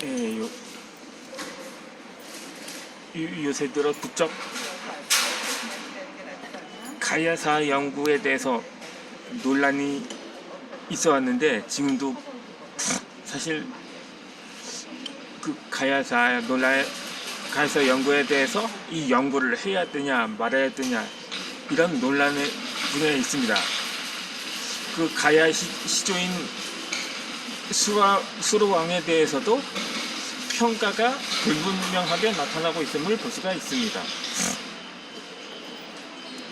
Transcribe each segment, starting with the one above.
예, 요새 들어 부쩍 가야사 연구에 대해서 논란이 있어 왔는데, 지금도 사실 그 가야사 연구에 대해서 이 연구를 해야 되냐 말아야 되냐 이런 논란의 분야에 있습니다. 그 가야 시조인 수로왕에 대해서도 평가가 불분명하게 나타나고 있음을 볼 수가 있습니다.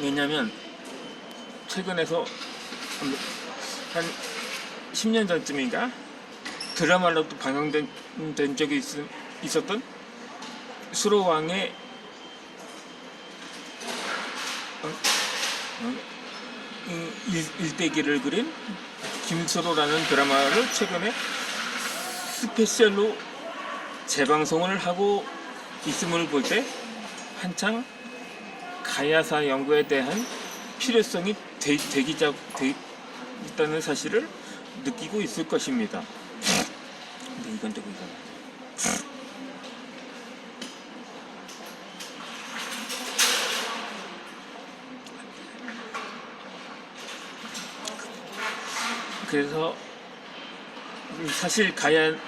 왜냐하면 최근에서 한 10년 전쯤인가 드라마로도 방영된 적이 있었던 수로왕의 일대기를 그린 김수로라는 드라마를 최근에 스페셜로 재방송을 하고 있음을 볼 때 한창 가야사 연구에 대한 필요성이 있다는 사실을 느끼고 있을 것입니다. 근데 이건 또 이상하네. 그래서 사실 가야는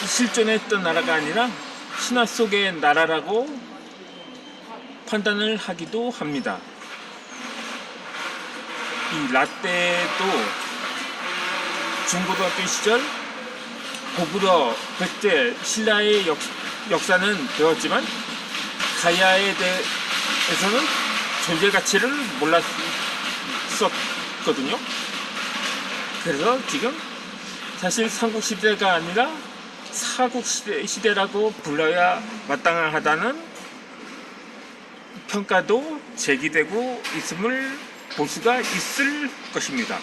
실존했던 나라가 아니라 신화 속의 나라라고 판단을 하기도 합니다. 이 라떼도 중고등학교 시절 고구려, 백제, 신라의 역사는 배웠지만 가야에 대해서는 존재 가치를 몰랐었거든요. 그래서 지금 사실 삼국시대가 아니라 사국시대라고 불러야 마땅하다는 평가도 제기되고 있음을 볼 수가 있을 것입니다.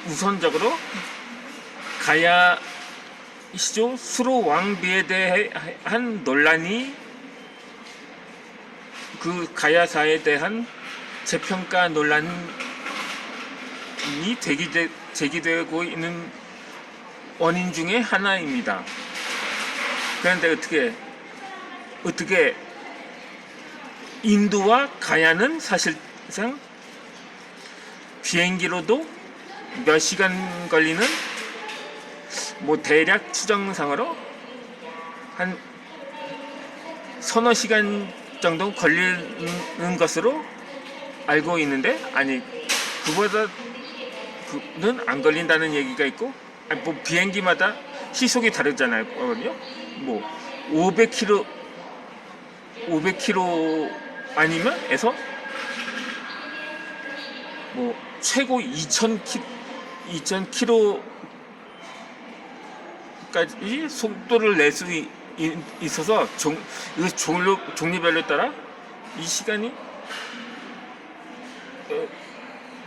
우선적으로 가야 시조 수로 왕비에 대한 논란이 그 가야사에 대한 재평가 논란이 제기되고 있는 원인 중에 하나입니다. 그런데 어떻게 인도와 가야는 사실상 비행기로도 몇 시간 걸리는, 대략 추정상으로 한 서너 시간 정도 걸리는 것으로 알고 있는데, 아니 그보다는 안 걸린다는 얘기가 있고, 비행기마다 시속이 다르잖아요. 500km 아니면 에서 최고 2000km까지 속도를 낼 수 있어서 종류별로 따라 이 시간이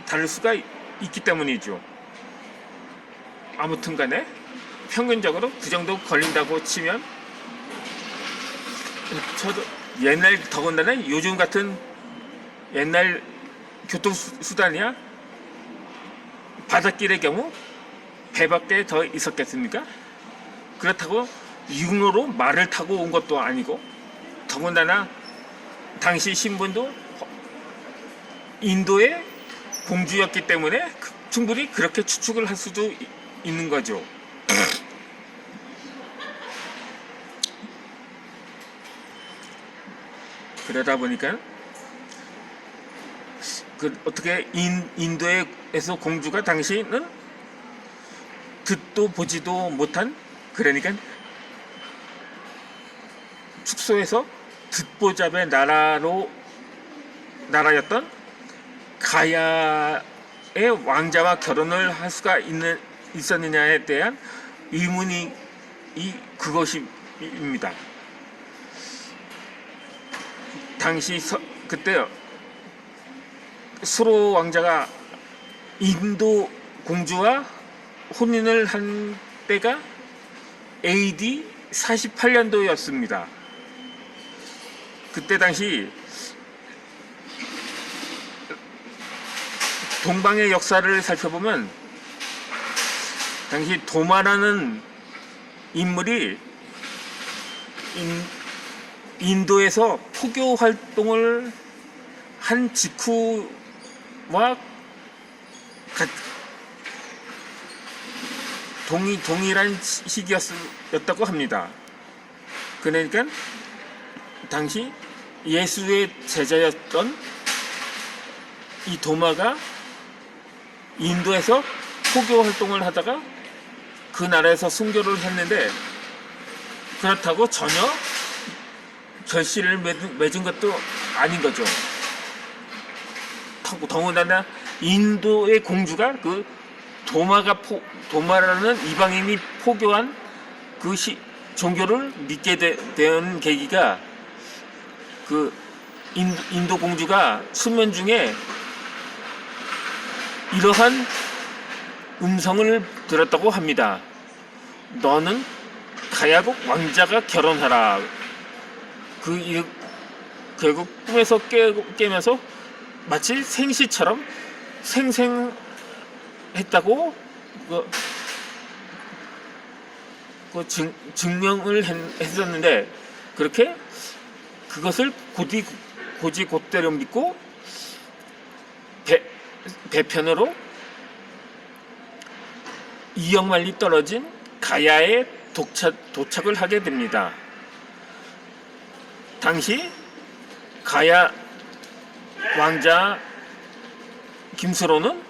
다를 수가 있기 때문이죠. 아무튼 간에 평균적으로 그 정도 걸린다고 치면, 저도 더군다나 요즘 같은 옛날 교통수단이야 바닷길의 경우 배밖에 더 있었겠습니까? 그렇다고 육로로 말을 타고 온 것도 아니고, 더군다나 당시 신분도 인도의 공주였기 때문에 충분히 그렇게 추측을 할 수도 있는 거죠. 그러다 보니까 어떻게 인도에서 공주가 당시는 듣도 보지도 못한, 그러니까 축소해서 듣보잡의 나라였던 가야의 왕자와 결혼을 할 수가 있었느냐에 대한 의문이 그것입니다. 당시 그때 수로 왕자가 인도 공주와 혼인을 한 때가 AD 48년도였습니다. 그때 당시 동방의 역사를 살펴보면 당시 도마라는 인물이 인도에서 포교 활동을 한 직후와 동일한 시기였다고 합니다. 그러니까 당시 예수의 제자였던 이 도마가 인도에서 포교 활동을 하다가 그 나라에서 순교를 했는데, 그렇다고 전혀 결실을 맺은 것도 아닌 거죠. 더군다나 인도의 공주가 그 도마라는 이방인이 포교한 그 종교를 믿게 된 계기가 그 인도 공주가 수면 중에 이러한 음성을 들었다고 합니다. 너는 가야국 왕자가 결혼하라. 결국 꿈에서 깨면서 마치 생시처럼 생생했다고 증명을 했었는데, 그렇게 그것을 곧대로 믿고 배편으로 2억 마일리 떨어진 가야에 도착을 하게 됩니다. 당시 가야 왕자 김수로는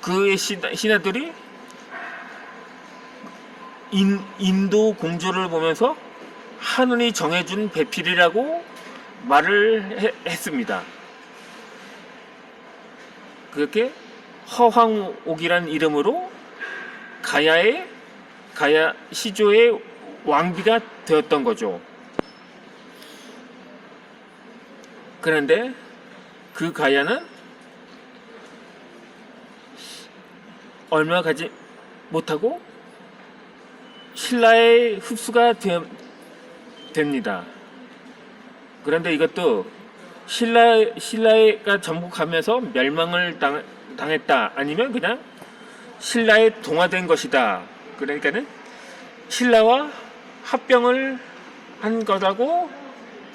그의 신하들이 인도 공주를 보면서 하늘이 정해준 배필이라고 말을 했습니다. 그렇게 허황옥이란 이름으로 가야 시조의 왕비가 되었던 거죠. 그런데 그 가야는 얼마 가지 못하고 신라의 흡수가 됩니다. 그런데 이것도 신라가 정복하면서 멸망을 당했다, 아니면 그냥 신라에 동화된 것이다. 그러니까는 신라와 합병을 한 거라고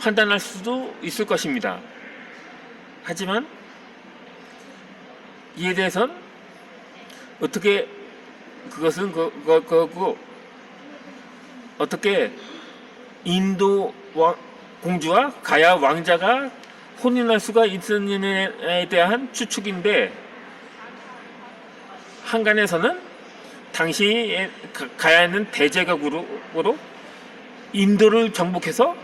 판단할 수도 있을 것입니다. 하지만 이에 대해서는 어떻게 그것은 어떻게 인도 공주와 가야 왕자가 혼인할 수가 있었느냐에 대한 추측인데, 한간에서는 당시 가야는 대제국으로 인도를 정복해서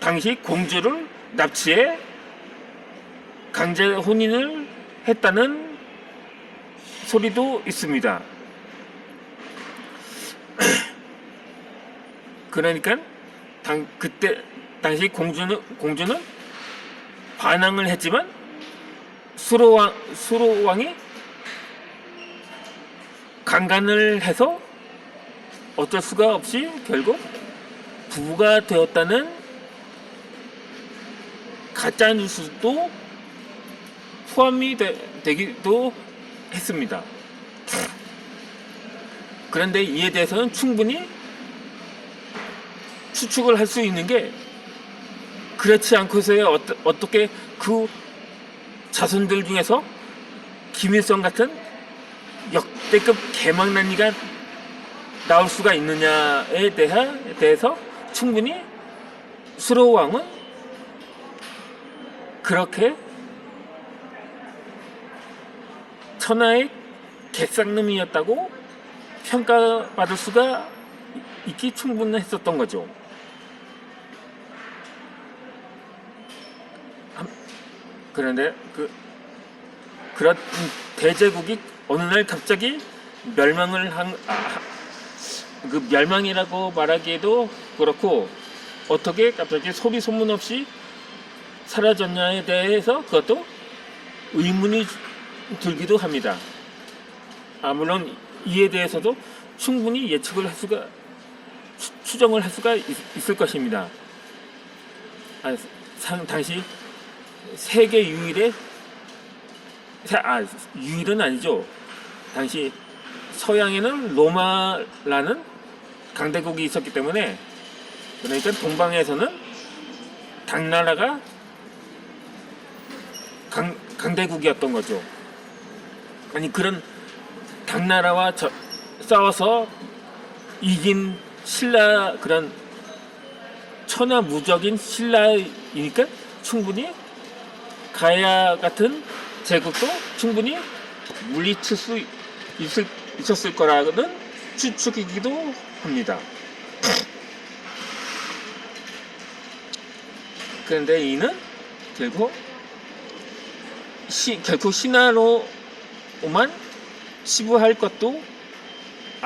당시 공주를 납치해 강제 혼인을 했다는 소리도 있습니다. 그러니까 당시 공주는 반항을 했지만 수로왕이 강간을 해서 어쩔 수가 없이 결국 부부가 되었다는 가짜 뉴스도 포함이 되기도 했습니다. 그런데 이에 대해서는 충분히 추측을 할 수 있는 게, 그렇지 않고서야 어떻게 그 자손들 중에서 김일성 같은 역대급 개망난이가 나올 수가 있느냐에 대해서 충분히 수로왕은 그렇게 천하의 개쌍놈이었다고 평가받을 수가 있기 충분했었던 거죠. 그런데 그런 대제국이 어느 날 갑자기 멸망을 멸망이라고 말하기에도 그렇고, 어떻게 갑자기 소리 소문 없이 사라졌냐에 대해서 그것도 의문이 들기도 합니다. 물론 이에 대해서도 충분히 추정을 할 수가 있을 것입니다. 당시 세계 유일의 유일은 아니죠. 당시 서양에는 로마라는 강대국이 있었기 때문에, 그러니까 동방에서는 당나라가 강대국이었던 거죠. 아니, 그런 당나라와 싸워서 이긴 신라, 그런 천하무적인 신라이니까 충분히 가야 같은 제국도 충분히 물리칠 수 있었을 거라는 추측이기도 합니다. 그런데 이는 결국 신화로만 치부할 것도